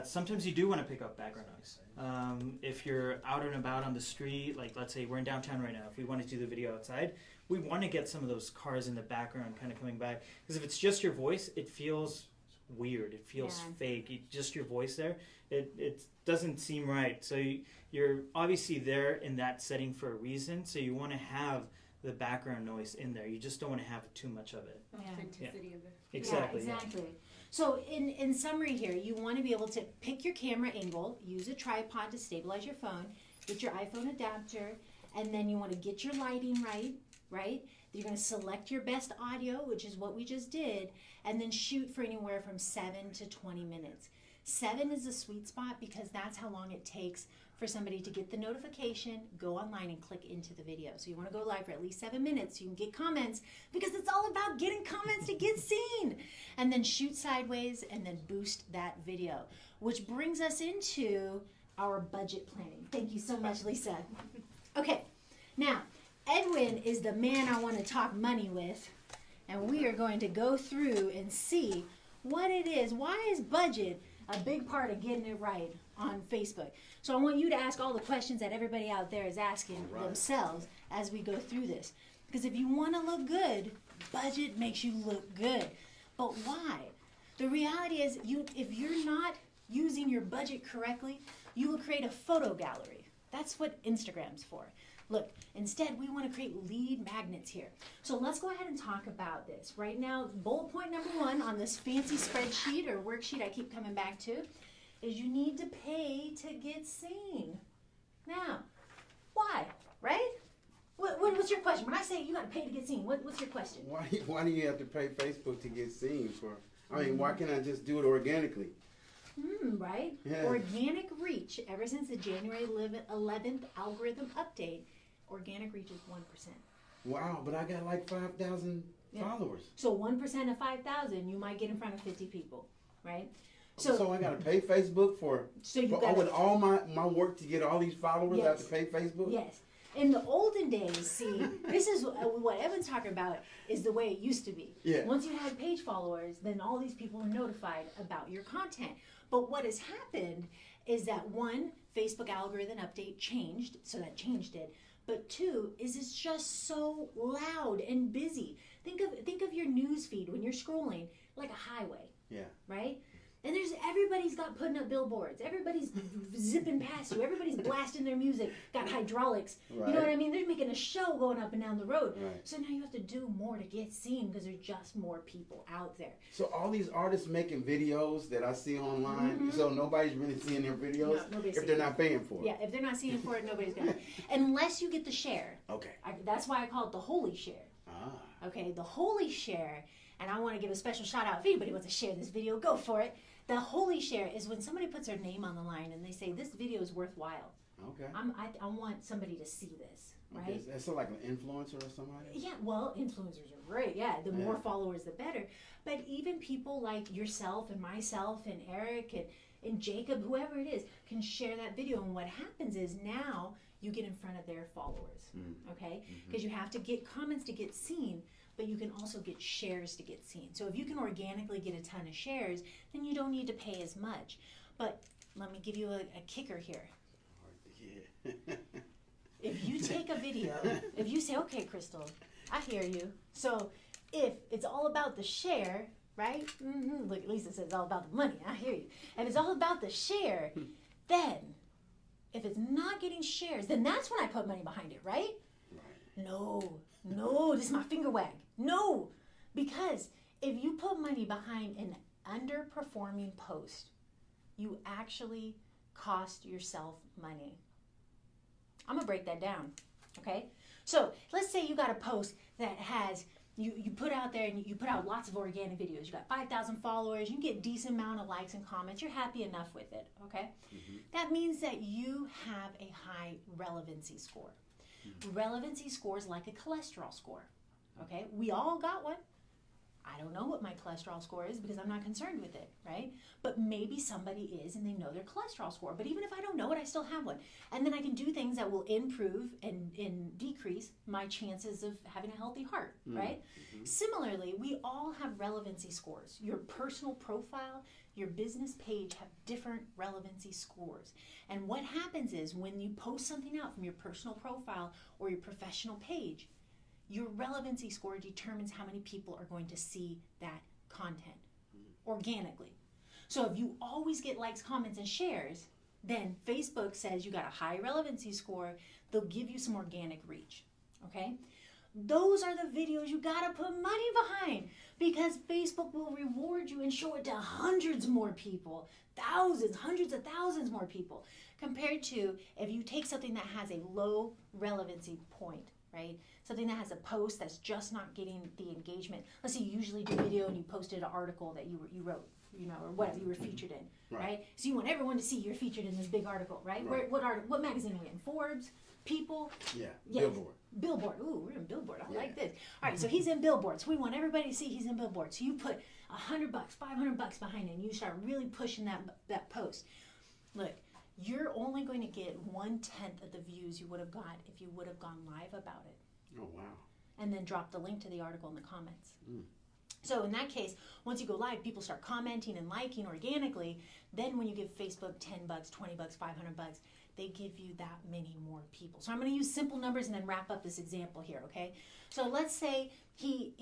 sometimes you do want to pick up background noise. If you're out and about on the street, like let's say we're in downtown right now, if we want to do the video outside, we want to get some of those cars in the background kind of coming back. Because if it's just your voice, it feels weird. It feels fake. Just your voice there. It doesn't seem right. So you're obviously there in that setting for a reason. So you want to have the background noise in there. You just don't want to have too much of it. Authenticity of it. Exactly. Yeah, exactly. So in summary here, you want to be able to pick your camera angle, use a tripod to stabilize your phone, get your iPhone adapter, and then you want to get your lighting right? You're going to select your best audio, which is what we just did, and then shoot for anywhere from 7 to 20 minutes. 7 is the sweet spot because that's how long it takes for somebody to get the notification, go online, and click into the video. So you want to go live for at least 7 minutes so you can get comments, because it's all about getting comments to get seen. And then shoot sideways and then boost that video, which brings us into our budget planning. Thank you so much, Lisa. Okay, now Edwin is the man I want to talk money with, and we are going to go through and see what it is. Why is budget a big part of getting it right on Facebook? So I want you to ask all the questions that everybody out there is asking themselves as we go through this. Because if you want to look good, budget makes you look good. But why? The reality is, if you're not using your budget correctly, you will create a photo gallery. That's what Instagram's for. Look, instead, we want to create lead magnets here. So let's go ahead and talk about this. Right now, bullet point number 1 on this fancy spreadsheet or worksheet I keep coming back to is you need to pay to get seen. Now, why, right? What's your question? When I say you got to pay to get seen, what's your question? Why do you have to pay Facebook to get seen for? I mean, why can't I just do it organically? Right? Yeah. Organic reach, ever since the January 11th algorithm update, organic reach is 1%. Wow, but I got like 5,000 followers. So 1% of 5,000, you might get in front of 50 people, right? So I got to pay Facebook for with all my work to get all these followers. Yes. I have to pay Facebook? Yes. In the olden days, see, this is what Evan's talking about, is the way it used to be. Yeah. Once you had page followers, then all these people are notified about your content. But what has happened is that 1, Facebook algorithm update changed, so that changed it. But 2, is it's just so loud and busy. Think of your news feed when you're scrolling like a highway. Yeah. Right? And everybody's got putting up billboards. Everybody's zipping past you. Everybody's blasting their music. Got hydraulics. Right. You know what I mean? They're making a show going up and down the road. Right. So now you have to do more to get seen because there's just more people out there. So all these artists making videos that I see online, so nobody's really seeing their videos if they're not paying for it. Yeah, if they're not seeing for it, nobody's going to. Unless you get the share. Okay. That's why I call it the holy share. Ah. Okay, the holy share. And I want to give a special shout out. If anybody wants to share this video, go for it. The holy share is when somebody puts their name on the line and they say, this video is worthwhile. Okay. I want somebody to see this, right? Okay. That's like an influencer or somebody? Yeah, well, influencers are great. Yeah, the more followers, the better. But even people like yourself and myself and Eric and Jacob, whoever it is, can share that video. And what happens is now you get in front of their followers, okay? Because you have to get comments to get seen, but you can also get shares to get seen. So if you can organically get a ton of shares, then you don't need to pay as much. But let me give you a kicker here. Yeah. If you take a video, if you say, okay, Crystal, I hear you. So if it's all about the share, right? Look, Lisa says it's all about the money. I hear you. If it's all about the share, then if it's not getting shares, then that's when I put money behind it, right? No, this is my finger wag. No, because if you put money behind an underperforming post, you actually cost yourself money. I'm gonna break that down, okay? So let's say you got a post that has, you put out there and you put out lots of organic videos. You got 5,000 followers, you get a decent amount of likes and comments, you're happy enough with it, okay? That means that you have a high relevancy score. Relevancy score is like a cholesterol score, okay? We all got one. I don't know what my cholesterol score is because I'm not concerned with it, right? But maybe somebody is and they know their cholesterol score. But even if I don't know it, I still have one. And then I can do things that will improve and decrease my chances of having a healthy heart, right? Similarly, we all have relevancy scores. Your personal profile, your business page have different relevancy scores. And what happens is when you post something out from your personal profile or your professional page, your relevancy score determines how many people are going to see that content organically. So if you always get likes, comments, and shares, then Facebook says you got a high relevancy score. They'll give you some organic reach, okay? Those are the videos you gotta put money behind because Facebook will reward you and show it to hundreds more people, thousands, hundreds of thousands more people, compared to if you take something that has a low relevancy point, right? Something that has a post that's just not getting the engagement. Let's say you usually do video and you posted an article that you wrote, or whatever you were featured in, right? So you want everyone to see you're featured in this big article, right? What magazine are we in? Forbes? People? Yeah, yes. Billboard. Billboard. Ooh, we're in Billboard. I like this. All right, so he's in Billboard. So we want everybody to see he's in Billboard. So you put $100, $500 behind it, and you start really pushing that post. Look, you're only going to get 1/10 of the views you would have got if you would have gone live about it. Oh, wow. And then drop the link to the article in the comments. So in that case, once you go live, people start commenting and liking organically. Then when you give Facebook $10, $20, $500, they give you that many more people. So I'm going to use simple numbers and then wrap up this example here, okay? So let's say he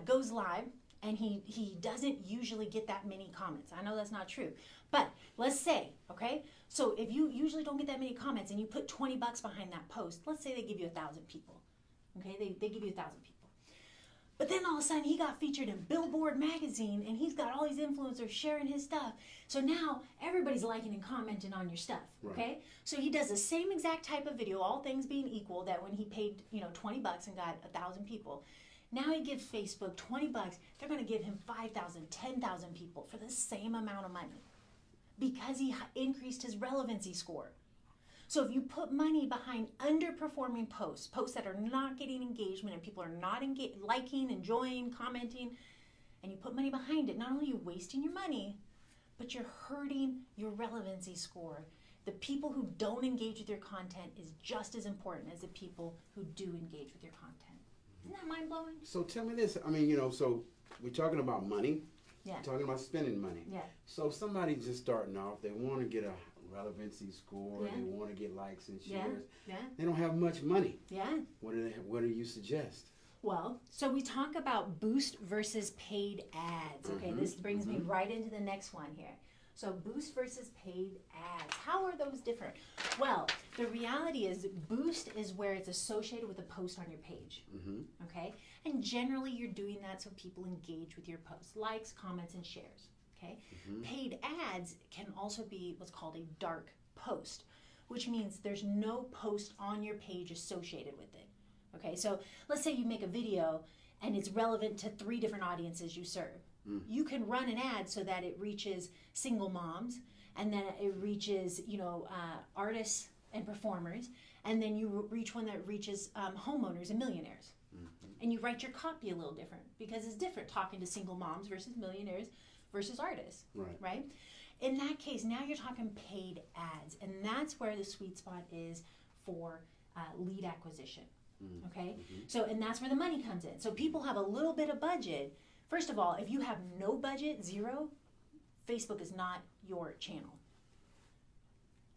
goes live and he doesn't usually get that many comments. I know that's not true, but let's say, okay? So if you usually don't get that many comments and you put $20 behind that post, let's say they give you 1,000 people, okay? They give you 1,000 people. But then all of a sudden he got featured in Billboard magazine and he's got all these influencers sharing his stuff. So now everybody's liking and commenting on your stuff, okay? So he does the same exact type of video, all things being equal, that when he paid, $20 and got 1,000 people. Now he gives Facebook $20, they're gonna give him 5,000, 10,000 people for the same amount of money because he increased his relevancy score. So if you put money behind underperforming posts that are not getting engagement and people are not liking, enjoying, commenting, and you put money behind it, not only are you wasting your money, but you're hurting your relevancy score. The people who don't engage with your content is just as important as the people who do engage with your content. Isn't that mind-blowing? So tell me this. I mean, so we're talking about money. Yeah. We're talking about spending money. Yeah. So somebody just starting off, they want to get a relevancy score, they want to get likes and shares. Yeah. They don't have much money. Yeah. What do you suggest? Well, so we talk about boost versus paid ads. Okay, this brings me right into the next one here. So boost versus paid ads. How are those different? Well, the reality is boost is where it's associated with a post on your page. Okay? And generally you're doing that so people engage with your posts, likes, comments, and shares. Okay? Paid ads can also be what's called a dark post, which means there's no post on your page associated with it. Okay? So let's say you make a video and it's relevant to 3 different audiences you serve. You can run an ad so that it reaches single moms, and then it reaches, artists and performers, and then you reach one that reaches homeowners and millionaires. And you write your copy a little different because it's different talking to single moms versus millionaires versus artists, right? In that case, now you're talking paid ads, and that's where the sweet spot is for lead acquisition, okay? So, and that's where the money comes in. So people have a little bit of budget. First of all, if you have no budget, zero, Facebook is not your channel.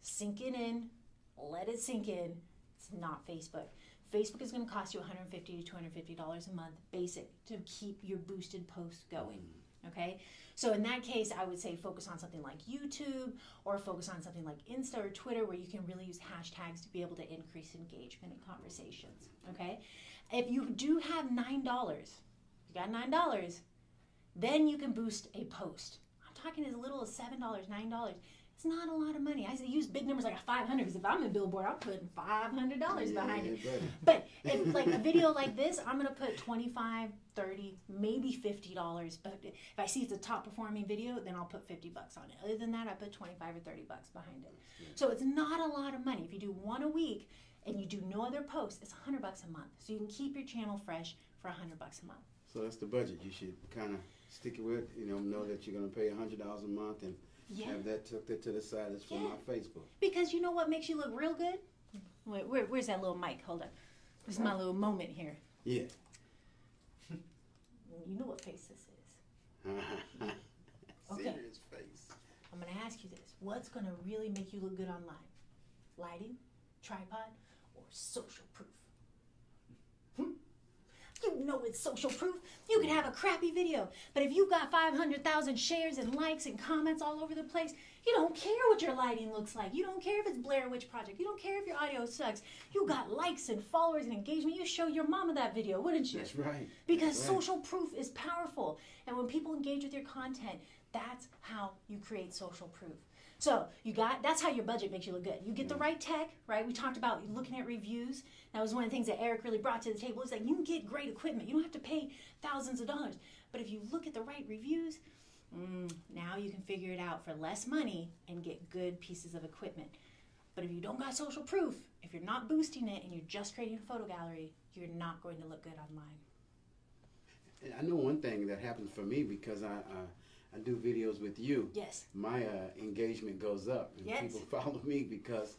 Sink it in, let it sink in. It's not Facebook. Facebook is going to cost you $150 to $250 a month, basic, to keep your boosted posts going. Okay? So in that case, I would say focus on something like YouTube or focus on something like Insta or Twitter where you can really use hashtags to be able to increase engagement and conversations. Okay? If you do have $9, you got $9, then you can boost a post. I'm talking as little as $7, $9. It's not a lot of money. I use big numbers like 500 because if I'm in Billboard, I'm putting $500 behind it. But if like a video like this, I'm gonna put $25, $30, maybe $50. But if I see it's a top performing video, then I'll put $50 on it. Other than that, I put $25 or $30 behind it. So it's not a lot of money. If you do one a week and you do no other posts, it's $100 a month. So you can keep your channel fresh for $100 a month. So that's the budget. You should kind of stick it with. Know that you're gonna pay $100 a month and have that tucked it to the side. That's for my Facebook. Because you know what makes you look real good? Wait, where's that little mic? Hold on. This is my little moment here. Yeah. You know what face this is. Okay. Serious face. I'm going to ask you this. What's going to really make you look good online? Lighting, tripod, or social proof? You know it's social proof. You can have a crappy video, but if you got 500,000 shares and likes and comments all over the place, you don't care what your lighting looks like. You don't care if it's Blair Witch Project. You don't care if your audio sucks. You got likes and followers and engagement. You show your mama that video, wouldn't you? That's right. Because social proof is powerful. And when people engage with your content, that's how you create social proof. So that's how your budget makes you look good. You get the right tech, right? We talked about looking at reviews. That was one of the things that Eric really brought to the table. It's like you can get great equipment. You don't have to pay thousands of dollars. But if you look at the right reviews, now you can figure it out for less money and get good pieces of equipment. But if you don't got social proof, if you're not boosting it and you're just creating a photo gallery, you're not going to look good online. I know one thing that happens for me because I do videos with you. Yes. My engagement goes up, and yes. people follow me because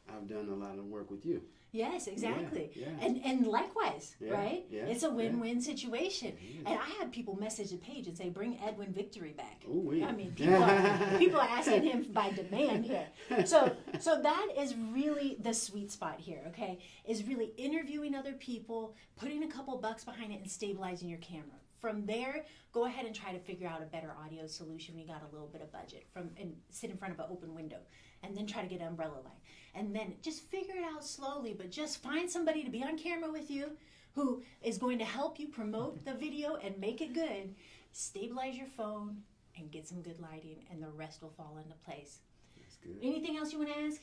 I've done a lot of work with you. Yes, exactly. Yeah. And likewise, Yeah, right? yeah, It's a win-win situation. Yeah. And I had people message the page and say, bring Edwin Victory back. Ooh, yeah. I mean, people are asking him by demand here. So that is really the sweet spot here, okay? Is really interviewing other people, putting a couple bucks behind it, and stabilizing your camera. From there, go ahead and try to figure out a better audio solution when you got a little bit of budget. And sit in front of an open window. And then try to get an umbrella light. And then just figure it out slowly, but just find somebody to be on camera with you who is going to help you promote the video and make it good. Stabilize your phone and get some good lighting, and the rest will fall into place. That's good. Anything else you want to ask?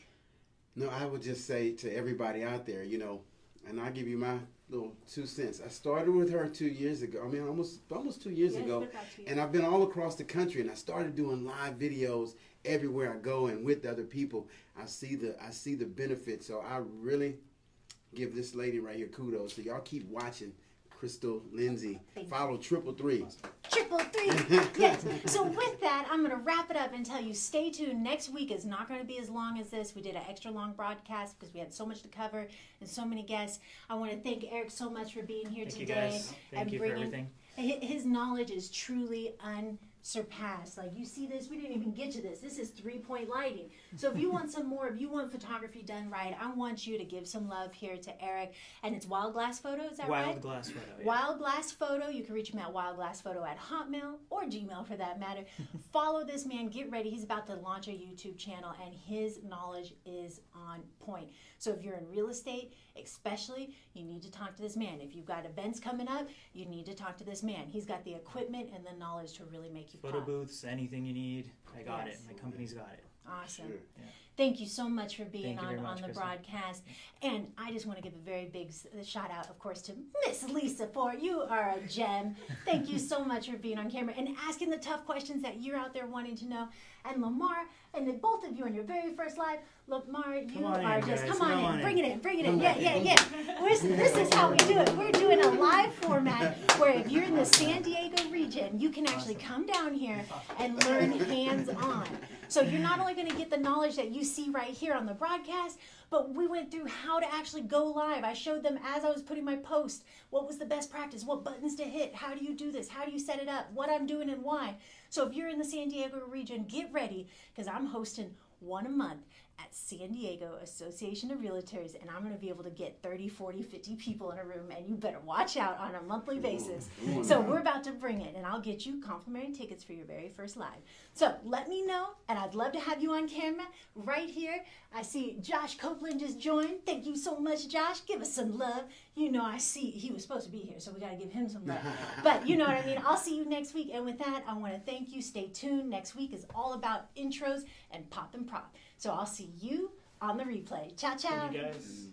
No, I would just say to everybody out there, and I'll give you my little 2 cents. I started with her 2 years ago. I mean, almost 2 years ago. And I've been all across the country, and I started doing live videos everywhere I go and with other people. I see the benefits. So I really give this lady right here kudos. So y'all keep watching Crystal Lindsay. Follow 333. 333. Yes. So with that, I'm going to wrap it up and tell you, stay tuned. Next week is not going to be as long as this. We did an extra long broadcast because we had so much to cover and so many guests. I want to thank Eric so much for being here today. Thank you guys. Thank you for everything. His knowledge is truly unsurpassed. Like, you see this, we didn't even get to this. This is 3-point lighting. So if you want some more, if you want photography done right, I want you to give some love here to Eric. And it's Wild Glass Photo, is that right? Wild Glass Photo, yeah. Wild Glass Photo. You can reach him at wildglassphoto@hotmail or Gmail for that matter. Follow this man. Get ready. He's about to launch a YouTube channel, and his knowledge is on point. So if you're in real estate, especially, you need to talk to this man. If you've got events coming up, you need to talk to this man. He's got the equipment and the knowledge to really make you Photo pop. booths, anything you need, I got Yes. it. My company's got it. Awesome. Sure. Yeah. Thank you so much for being Thank you very on much, the Kristen. broadcast. And I just want to give a very big shout out, of course, to Miss Lisa Ford. You are a gem. Thank you so much for being on camera and asking the tough questions that you're out there wanting to know. And Lamar, and then both of you on your very first live, Lamar, you are just, come on in. Bring it in. Yeah. This is how we do it. We're doing a live format where if you're in the San Diego region, you can actually come down here and learn hands-on. So you're not only going to get the knowledge that you see right here on the broadcast, but we went through how to actually go live. I showed them as I was putting my post, what was the best practice, what buttons to hit, how do you do this, how do you set it up, what I'm doing and why. So if you're in the San Diego region, get ready, because I'm hosting one a month at San Diego Association of Realtors, and I'm going to be able to get 30, 40, 50 people in a room, and you better watch out on a monthly basis. So we're about to bring it, and I'll get you complimentary tickets for your very first live. So let me know, and I'd love to have you on camera right here. I see Josh Copeland just joined. Thank you so much, Josh. Give us some love. You know, I see he was supposed to be here, so we got to give him some love. But you know what I mean. I'll see you next week, and with that, I want to thank you. Stay tuned. Next week is all about intros and pop and prop. So I'll see you on the replay. Ciao, ciao. Thank you guys.